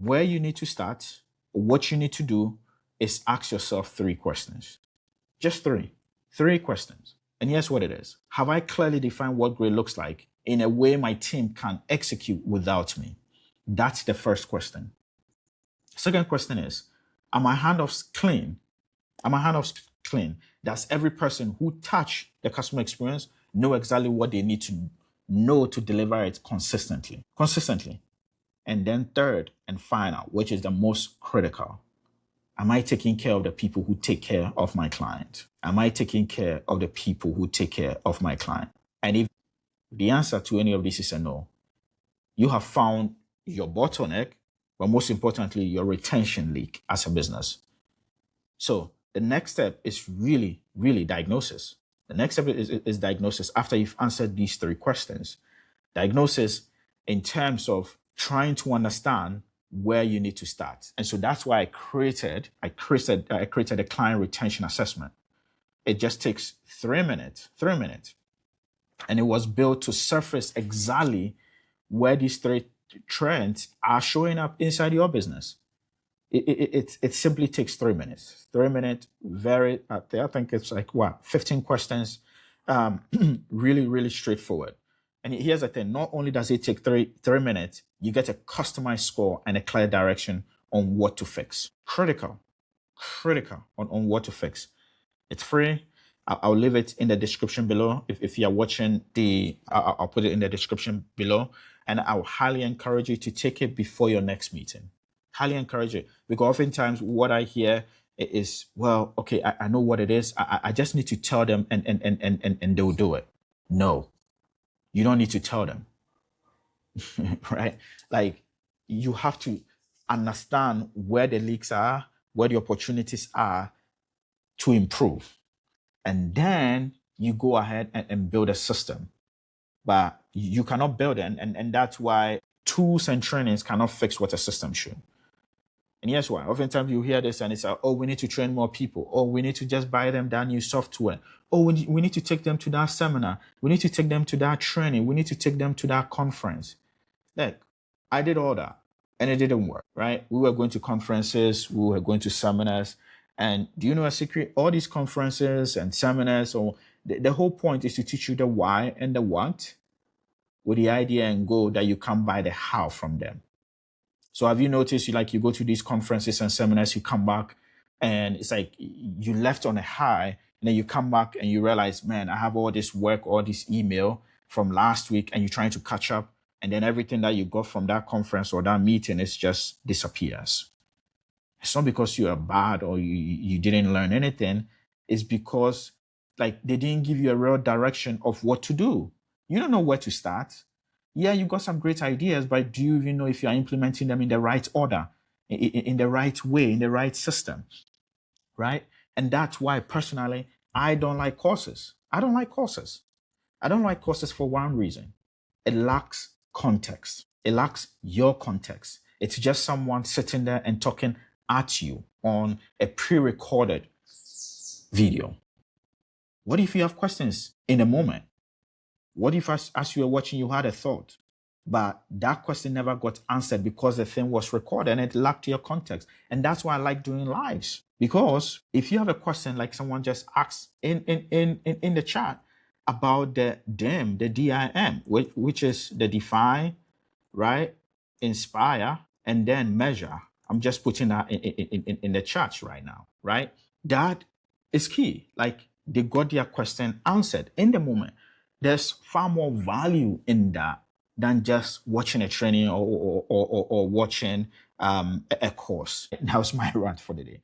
where you need to start, what you need to do is ask yourself 3 questions. Just three questions. And here's what it is. Have I clearly defined what great looks like in a way my team can execute without me? That's the first question. Second question is, are my handoffs clean? Are my handoffs clean? Does every person who touch the customer experience know exactly what they need to know to deliver it consistently? And then third and final, which is the most critical, am I taking care of the people who take care of my client? Am I taking care of the people who take care of my client? And if the answer to any of this is a no, you have found your bottleneck, but most importantly, your retention leak as a business. So the next step is really, really diagnosis. The next step is diagnosis after you've answered these 3 questions. Diagnosis in terms of trying to understand where you need to start. And so that's why I created a client retention assessment. It just takes 3 minutes. And it was built to surface exactly where these 3 trends are showing up inside your business. It simply takes 3 minutes. 3 minutes, I think it's like 15 questions. Really, really straightforward. And here's the thing, not only does it take three minutes, you get a customized score and a clear direction on what to fix. Critical on what to fix. It's free. I'll leave it in the description below. If you're watching I'll put it in the description below. And I will highly encourage you to take it before your next meeting. Highly encourage it. Because oftentimes what I hear is, well, okay, I know what it is. I just need to tell them and they'll do it. No, you don't need to tell them, right? Like, you have to understand where the leaks are, where the opportunities are to improve. And then you go ahead and build a system. But you cannot build it. And that's why tools and trainings cannot fix what a system should. And here's why. Oftentimes you hear this and it's like, oh, we need to train more people. Oh, we need to just buy them that new software. Oh, we need to take them to that seminar. We need to take them to that training. We need to take them to that conference. Look, I did all that and it didn't work, right? We were going to conferences, we were going to seminars. And do you know a secret? All these conferences and seminars, or the whole point is to teach you the why and the what with the idea and goal that you come by the how from them. So have you noticed you go to these conferences and seminars, you come back and it's like you left on a high and then you come back and you realize, man, I have all this work, all this email from last week and you're trying to catch up. And then everything that you got from that conference or that meeting is just disappears. It's not because you are bad or you didn't learn anything. It's because they didn't give you a real direction of what to do. You don't know where to start. Yeah, you got some great ideas, but do you even know if you're implementing them in the right order, in the right way, in the right system, right? And that's why personally, I don't like courses. I don't like courses for one reason. It lacks context. It lacks your context. It's just someone sitting there and talking at you on a pre-recorded video. What if you have questions in a moment? What if as you were watching, you had a thought, but that question never got answered because the thing was recorded and it lacked your context? And that's why I like doing lives, because if you have a question like someone just asked in the chat about the DIM, the DIM, which is the define, right, inspire, and then measure. I'm just putting that in the chat right now, right? That is key. They got their question answered in the moment. There's far more value in that than just watching a training or watching a course. That was my rant for the day.